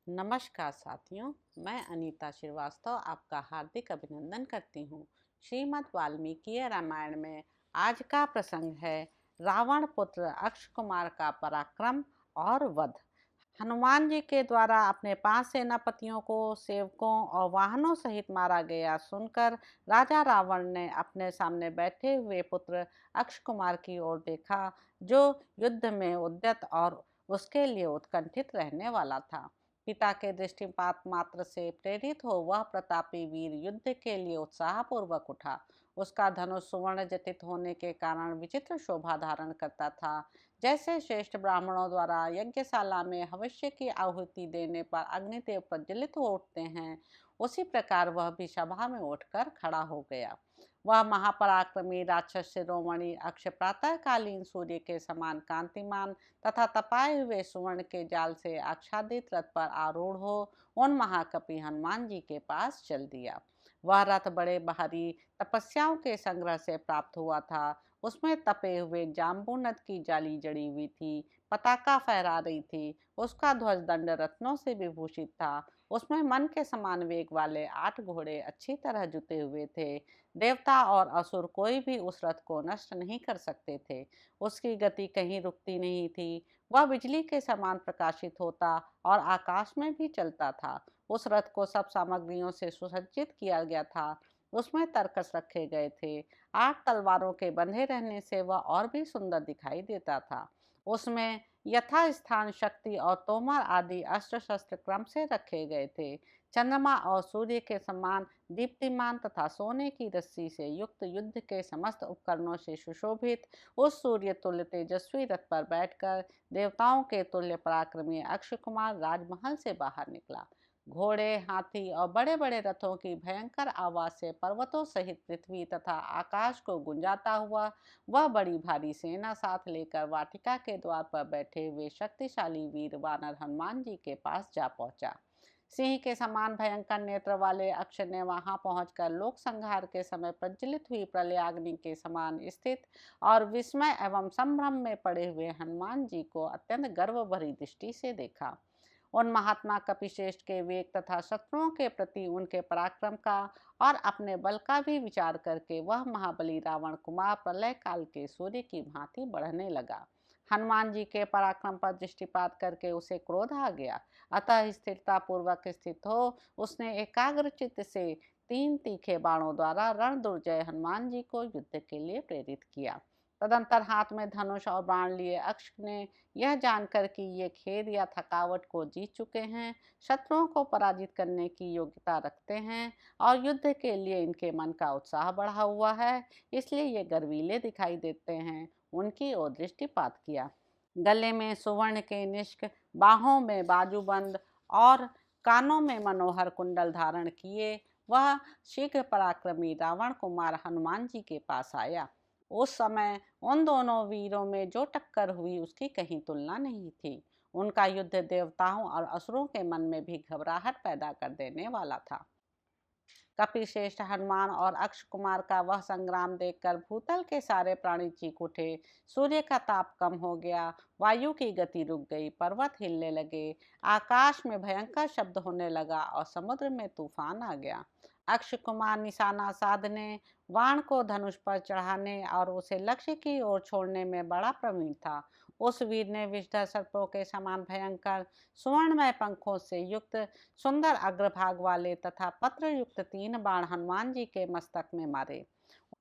नमस्कार साथियों, मैं अनीता श्रीवास्तव आपका हार्दिक अभिनंदन करती हूँ। श्रीमद् वाल्मीकि रामायण में आज का प्रसंग है रावण पुत्र अक्ष कुमार का पराक्रम और वध। हनुमान जी के द्वारा अपने 5 सेनापतियों को सेवकों और वाहनों सहित मारा गया सुनकर राजा रावण ने अपने सामने बैठे हुए पुत्र अक्ष कुमार की ओर देखा, जो युद्ध में उद्यत और उसके लिए उत्कंठित रहने वाला था। पिता के दृष्टिपात मात्र से प्रेरित हो वह प्रतापी वीर युद्ध के लिए उत्साहपूर्वक उठा। उसका धनुष सुवर्ण जटित होने के कारण विचित्र शोभा धारण करता था। जैसे श्रेष्ठ ब्राह्मणों द्वारा यज्ञशाला में हविष्य की आहुति देने पर अग्निदेव प्रज्वलित हो उठते हैं, उसी प्रकार वह भी सभा में उठकर खड़ा हो गया। वह महापराक्रमी राक्षस शिरोमणि अक्ष प्रातःकालीन सूर्य के समान कांतिमान तथा तपाए हुए सुवर्ण के जाल से आच्छादित रथ पर आरूढ़ हो उन महाकपि हनुमान जी के पास चल दिया। वह रथ बड़े भारी तपस्याओं के संग्रह से प्राप्त हुआ था। उसमें तपे हुए जाम्बूनद की जाली जड़ी हुई थी, पताका फहरा रही थी। उसका ध्वज दंड रत्नों से विभूषित था। उसमें मन के समान वेग वाले 8 घोड़े अच्छी तरह जुते हुए थे। देवता और असुर कोई भी उस रथ को नष्ट नहीं कर सकते थे। उसकी गति कहीं रुकती नहीं थी। वह बिजली के समान प्रकाशित होता और आकाश में भी चलता था। उस रथ को सब सामग्रियों से सुसज्जित किया गया था। उसमें तरकस रखे गए थे। 8 तलवारों के बंधे रहने से वह और भी सुंदर दिखाई देता था। उसमें यथास्थान शक्ति और तोमर आदि अस्त्र शस्त्र क्रम से रखे गए थे। चंद्रमा और सूर्य के समान दीप्तिमान तथा सोने की रस्सी से युक्त युद्ध के समस्त उपकरणों से सुशोभित उस सूर्य तुल्य तेजस्वी रथ पर बैठकर देवताओं के तुल्य पराक्रमी अक्षय कुमार राजमहल से बाहर निकला। घोड़े, हाथी और बड़े बड़े रथों की भयंकर आवाज से पर्वतों सहित पृथ्वी तथा आकाश को गुंजाता हुआ वह बड़ी भारी सेना साथ लेकर वाटिका के द्वार पर बैठे हुए शक्तिशाली वीर वानर हनुमान जी के पास जा पहुंचा। सिंह के समान भयंकर नेत्र वाले अक्ष ने वहां पहुंचकर लोक संहार के समय प्रज्वलित हुई प्रलयाग्नि के समान स्थित और विस्मय एवं संभ्रम में पड़े हुए हनुमान जी को अत्यंत गर्व भरी दृष्टि से देखा। उन महात्मा कपिश्रेष्ठ के वेग तथा शत्रुओं के प्रति उनके पराक्रम का और अपने बल का भी विचार करके वह महाबली रावण कुमार प्रलय काल के सूर्य की भांति बढ़ने लगा। हनुमान जी के पराक्रम पर दृष्टिपात करके उसे क्रोध आ गया। अतः स्थिरता पूर्वक स्थित हो उसने एकाग्र चित्त से 3 तीखे बाणों द्वारा रण दुर्जय हनुमान जी को युद्ध के लिए प्रेरित किया। तदंतर हाथ में धनुष और बाण लिए अक्ष ने यह जानकर कि ये खेद या थकावट को जीत चुके हैं, शत्रुओं को पराजित करने की योग्यता रखते हैं और युद्ध के लिए इनके मन का उत्साह बढ़ा हुआ है, इसलिए ये गर्वीले दिखाई देते हैं, उनकी ओर दृष्टिपात किया। गले में सुवर्ण के निष्क, बाहों में बाजूबंद और कानों में मनोहर कुंडल धारण किए वह शीघ्र पराक्रमी रावण कुमार हनुमान जी के पास आया। उस समय उन दोनों वीरों में जो टक्कर हुई उसकी कहीं तुलना नहीं थी। उनका युद्ध देवताओं और असुरों के मन में भी घबराहट पैदा कर देने वाला था। कपिश्रेष्ठ हनुमान और अक्ष कुमार का वह संग्राम देखकर भूतल के सारे प्राणी चीख उठे। सूर्य का ताप कम हो गया, वायु की गति रुक गई, पर्वत हिलने लगे, आकाश में भयंकर शब्द होने लगा और समुद्र में तूफान आ गया। अक्ष कुमार निशाना साधने, बाण को धनुष पर चढ़ाने और उसे लक्ष्य की ओर छोड़ने में बड़ा प्रवीण था। उस वीर ने विषधर सर्पों के समान भयंकर सुवर्णमय पंखों से युक्त सुंदर अग्रभाग वाले तथा पत्र युक्त 3 बाण हनुमान जी के मस्तक में मारे।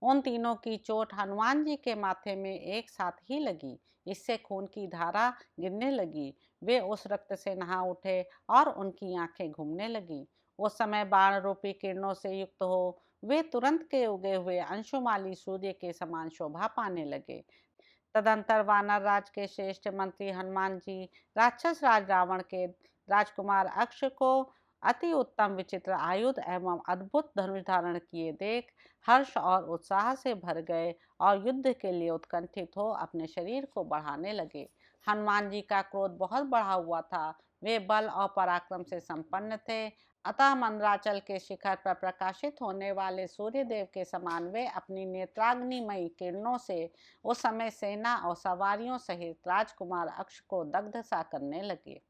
उन तीनों की चोट हनुमान जी के माथे में एक साथ ही लगी। इससे खून की धारा गिरने लगी। वे उस रक्त से नहा उठे और उनकी आंखें घूमने लगी। उस समय बाण रूपी किरणों से युक्त हो वे तुरंत के उगे हुए अंशुमाली सूर्य के समान शोभा पाने लगे। तदंतर वानर राज के श्रेष्ठ मंत्री हनुमान जी राक्षस राज रावण के राजकुमार अक्ष को अति उत्तम विचित्र आयुध एवं अद्भुत धनुष धारण किए देख हर्ष और उत्साह से भर गए और युद्ध के लिए उत्कंठित हो अपने शरीर को बढ़ाने लगे। हनुमान जी का क्रोध बहुत बढ़ा हुआ था। वे बल और पराक्रम से संपन्न थे। अतः मंदराचल के शिखर पर प्रकाशित होने वाले सूर्यदेव के समान वे अपनी नेत्राग्निमयी किरणों से उस समय सेना और सवारियों सहित राजकुमार अक्ष को दग्ध सा करने लगे।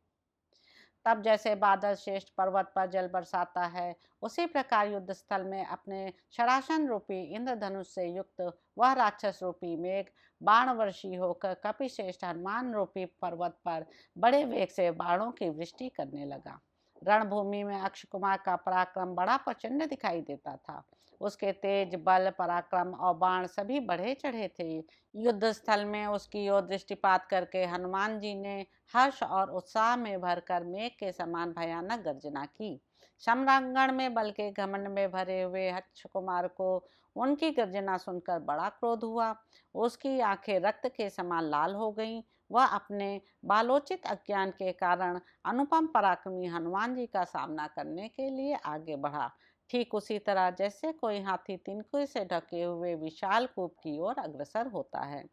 तब जैसे बादल श्रेष्ठ पर्वत पर जल बरसाता है, उसी प्रकार युद्ध स्थल में अपने शरासन रूपी इंद्रधनुष से युक्त वह राक्षस रूपी मेघ बाणवर्षी होकर कपिश्रेष्ठ हनुमान रूपी पर्वत पर बड़े वेग से बाणों की वृष्टि करने लगा। रणभूमि में अक्षय कुमार का पराक्रम बड़ा प्रचंड दिखाई देता था। उसके तेज, बल, पराक्रम और बाण सभी बढ़े चढ़े थे। युद्ध स्थल में उसकी ओर दृष्टिपात करके हनुमान जी ने हर्ष और उत्साह में भरकर मेघ के समान भयानक गर्जना की। सम्रांगण में बल के घमंड में भरे हुए अक्षय कुमार को उनकी गर्जना सुनकर बड़ा क्रोध हुआ। उसकी आंखें रक्त के समान लाल हो गईं। वह अपने बालोचित अज्ञान के कारण अनुपम पराक्रमी हनुमान जी का सामना करने के लिए आगे बढ़ा, ठीक उसी तरह जैसे कोई हाथी तिनके से ढके हुए विशाल कूप की ओर अग्रसर होता है।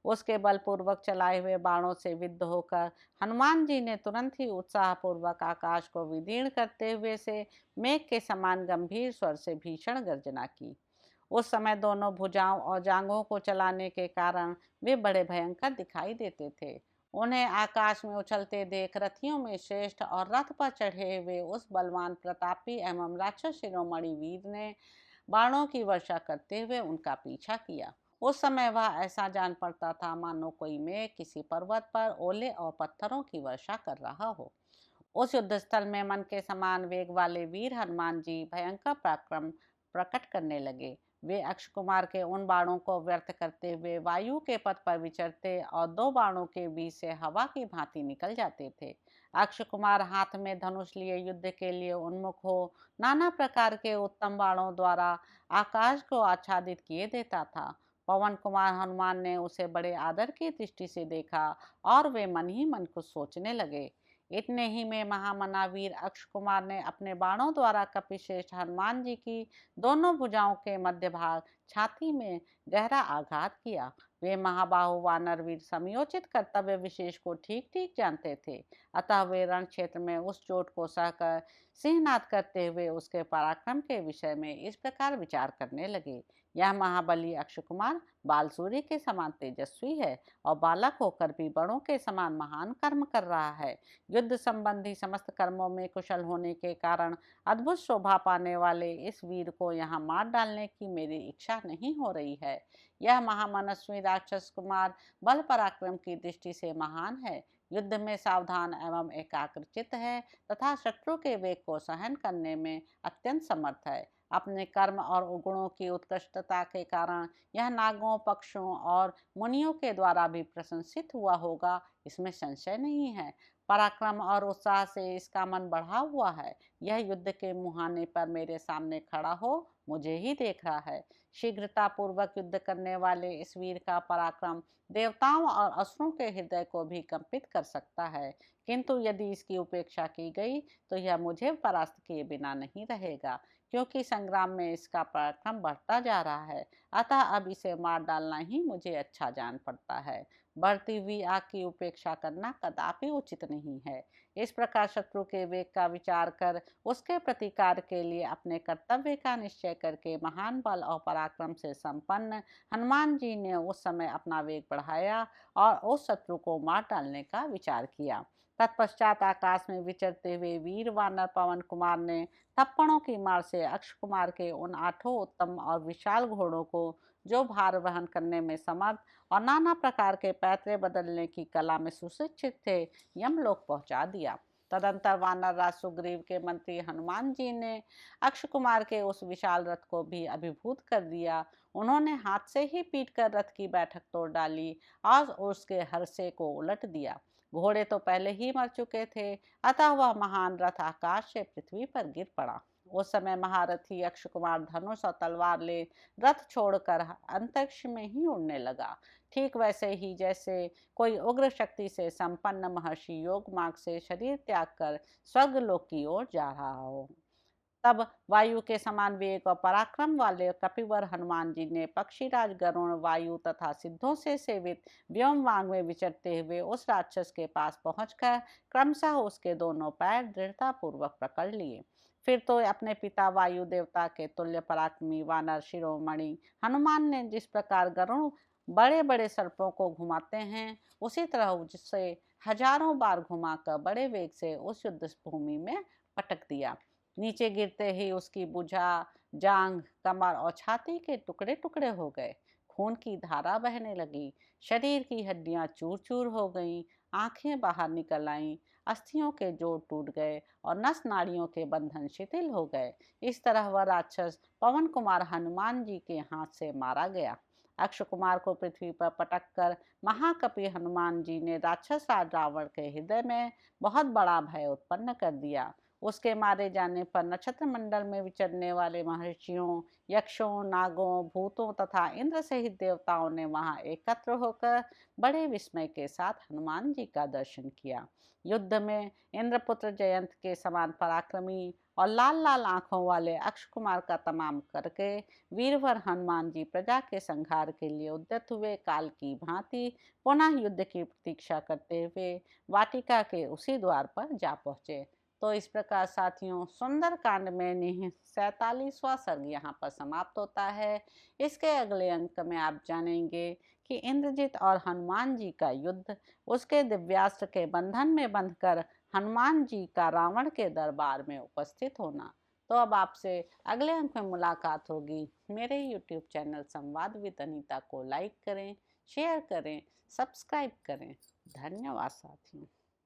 उसके बलपूर्वक चलाए हुए बाणों से विद्ध होकर हनुमान जी ने तुरंत ही उत्साहपूर्वक आकाश को विदीर्ण करते हुए से मेघ के समान गंभीर स्वर से भीषण गर्जना की। उस समय दोनों भुजाओं और जांघों को चलाने के कारण वे बड़े भयंकर दिखाई देते थे। उन्हें आकाश में उछलते देख रथियों में श्रेष्ठ और रथ पर चढ़े हुए उस बलवान, प्रतापी एवं राक्षस शिरोमणि वीर ने बाणों की वर्षा करते हुए उनका पीछा किया। उस समय वह ऐसा जान पड़ता था मानो कोई मेघ किसी पर्वत पर ओले और पत्थरों की वर्षा कर रहा हो। उस युद्ध स्थल में मन के समान वेग वाले वीर हनुमान जी भयंकर पराक्रम प्रकट करने लगे। वे अक्षय कुमार के उन बाणों को व्यर्थ करते हुए वायु के पथ पर विचरते और दो बाणों के बीच से हवा की भांति निकल जाते थे। अक्षय कुमार हाथ में धनुष लिए युद्ध के लिए उन्मुख हो नाना प्रकार के उत्तम बाणों द्वारा आकाश को आच्छादित किए देता था। पवन कुमार हनुमान ने उसे बड़े आदर की दृष्टि से देखा और वे मन ही मन कुछ सोचने लगे। इतने ही में महामना वीर अक्षय कुमार ने अपने बाणों द्वारा कपिश्रेष्ठ हनुमान जी की दोनों भुजाओं के मध्य भाग छाती में गहरा आघात किया। वे महाबाहु वानर वीर समयोचित कर्तव्य विशेष को ठीक ठीक जानते थे, अतः वे रण क्षेत्र में उस चोट को सहकर सिंहनाद करते हुए उसके पराक्रम के विषय में इस प्रकार विचार करने लगे। यह महाबली अक्षय कुमार बाल सूर्य के समान तेजस्वी है और बालक होकर भी बड़ों के समान महान कर्म कर रहा है। युद्ध संबंधी समस्त कर्मों में कुशल होने के कारण अद्भुत शोभा पाने वाले इस वीर को यहाँ मार डालने की मेरी इच्छा नहीं हो रही है। यह महामनस्वी राक्षस कुमार बल पराक्रम की दृष्टि से महान है, युद्ध में सावधान एवं एकाग्रचित है तथा शत्रु के वेग को सहन करने में अत्यंत समर्थ है। अपने कर्म और गुणों की उत्कृष्टता के कारण यह नागों, पक्षों और मुनियों के द्वारा भी प्रशंसित हुआ होगा, इसमें संशय नहीं है। पराक्रम और उत्साह से इसका मन बढ़ा हुआ है। यह युद्ध के मुहाने पर मेरे सामने खड़ा हो मुझे ही देख रहा है। शीघ्रता पूर्वक युद्ध करने वाले इस वीर का पराक्रम देवताओं और असुरों के हृदय को भी कंपित कर सकता है, किंतु यदि इसकी उपेक्षा की गई तो यह मुझे परास्त किए बिना नहीं रहेगा, क्योंकि संग्राम में इसका पराक्रम बढ़ता जा रहा है। अतः अब इसे मार डालना ही मुझे अच्छा जान पड़ता है। बढ़ती हुई आग की उपेक्षा करना कदापि उचित नहीं है। इस प्रकार शत्रु के वेग का विचार कर उसके प्रतिकार के लिए अपने कर्तव्य का निश्चय करके महान बल और पराक्रम से संपन्न हनुमान जी ने उस समय अपना वेग बढ़ाया और उस शत्रु को मार डालने का विचार किया। तत्पश्चात आकाश में विचरते हुए वीर वानर पवन कुमार ने थप्पड़ों की मार से अक्षय कुमार के उन 8 उत्तम और विशाल घोड़ों को, जो भार वहन करने में समर्थ और नाना प्रकार के पैतरे बदलने की कला में सुशिक्षित थे, यमलोक पहुंचा दिया। तदंतर वानर राज सुग्रीव के मंत्री हनुमान जी ने अक्षय कुमार के उस विशाल रथ को भी अभिभूत कर दिया। उन्होंने हाथ से ही पीट कर रथ की बैठक तोड़ डाली और उसके हरसे को उलट दिया। घोड़े तो पहले ही मर चुके थे, अतः वह महान रथ आकाश से पृथ्वी पर गिर पड़ा। उस समय महारथी अक्षय कुमार धनुष और तलवार ले रथ छोड़कर अंतरिक्ष में ही उड़ने लगा, ठीक वैसे ही जैसे कोई उग्र शक्ति से संपन्न महर्षि योग मार्ग से शरीर त्याग कर स्वर्गलोक की ओर जा रहा हो। तब वायु के समान वेग और पराक्रम वाले कपिवर हनुमान जी ने पक्षीराज गरुण, वायु तथा सिद्धों से सेवित व्योमवांग में विचरते हुए उस राक्षस के पास पहुंचकर क्रमशः उसके दोनों पैर दृढ़ता पूर्वक पकड़ लिए। फिर तो अपने पिता वायु देवता के तुल्य पराक्रमी वानर शिरोमणि हनुमान ने जिस प्रकार गरुण बड़े बड़े सर्पों को घुमाते हैं, उसी तरह उससे हजारों बार घुमाकर बड़े वेग से उस युद्ध भूमि में पटक दिया। नीचे गिरते ही उसकी भुजा, जांघ, कमर और छाती के टुकड़े टुकड़े हो गए। खून की धारा बहने लगी, शरीर की हड्डियां चूर चूर हो गईं, आंखें बाहर निकल आईं, अस्थियों के जोड़ टूट गए और नस नाड़ियों के बंधन शिथिल हो गए। इस तरह वह राक्षस पवन कुमार हनुमान जी के हाथ से मारा गया। अक्ष कुमार को पृथ्वी पर पटक कर महाकपि हनुमान जी ने राक्षस राज रावण के हृदय में बहुत बड़ा भय उत्पन्न कर दिया। उसके मारे जाने पर नक्षत्र मंडल में विचरने वाले महर्षियों, यक्षों, नागों, भूतों तथा इंद्र सहित देवताओं ने वहां एकत्र होकर बड़े विस्मय के साथ हनुमान जी का दर्शन किया। युद्ध में इंद्रपुत्र जयंत के समान पराक्रमी और लाल लाल आंखों वाले अक्ष कुमार का तमाम करके वीरवर हनुमान जी प्रजा के संहार के लिए उद्यत हुए। काल की भांति पुनः युद्ध की प्रतीक्षा करते हुए वाटिका के उसी द्वार पर जा पहुंचे। तो इस प्रकार साथियों, सुंदर कांड में निहित 47वां सर्ग यहाँ पर समाप्त होता है। इसके अगले अंक में आप जानेंगे कि इंद्रजित और हनुमान जी का युद्ध, उसके दिव्यास्त्र के बंधन में बंधकर हनुमान जी का रावण के दरबार में उपस्थित होना। तो अब आपसे अगले अंक में मुलाकात होगी। मेरे यूट्यूब चैनल संवाद विद अनीता को लाइक करें, शेयर करें, सब्सक्राइब करें। धन्यवाद साथियों।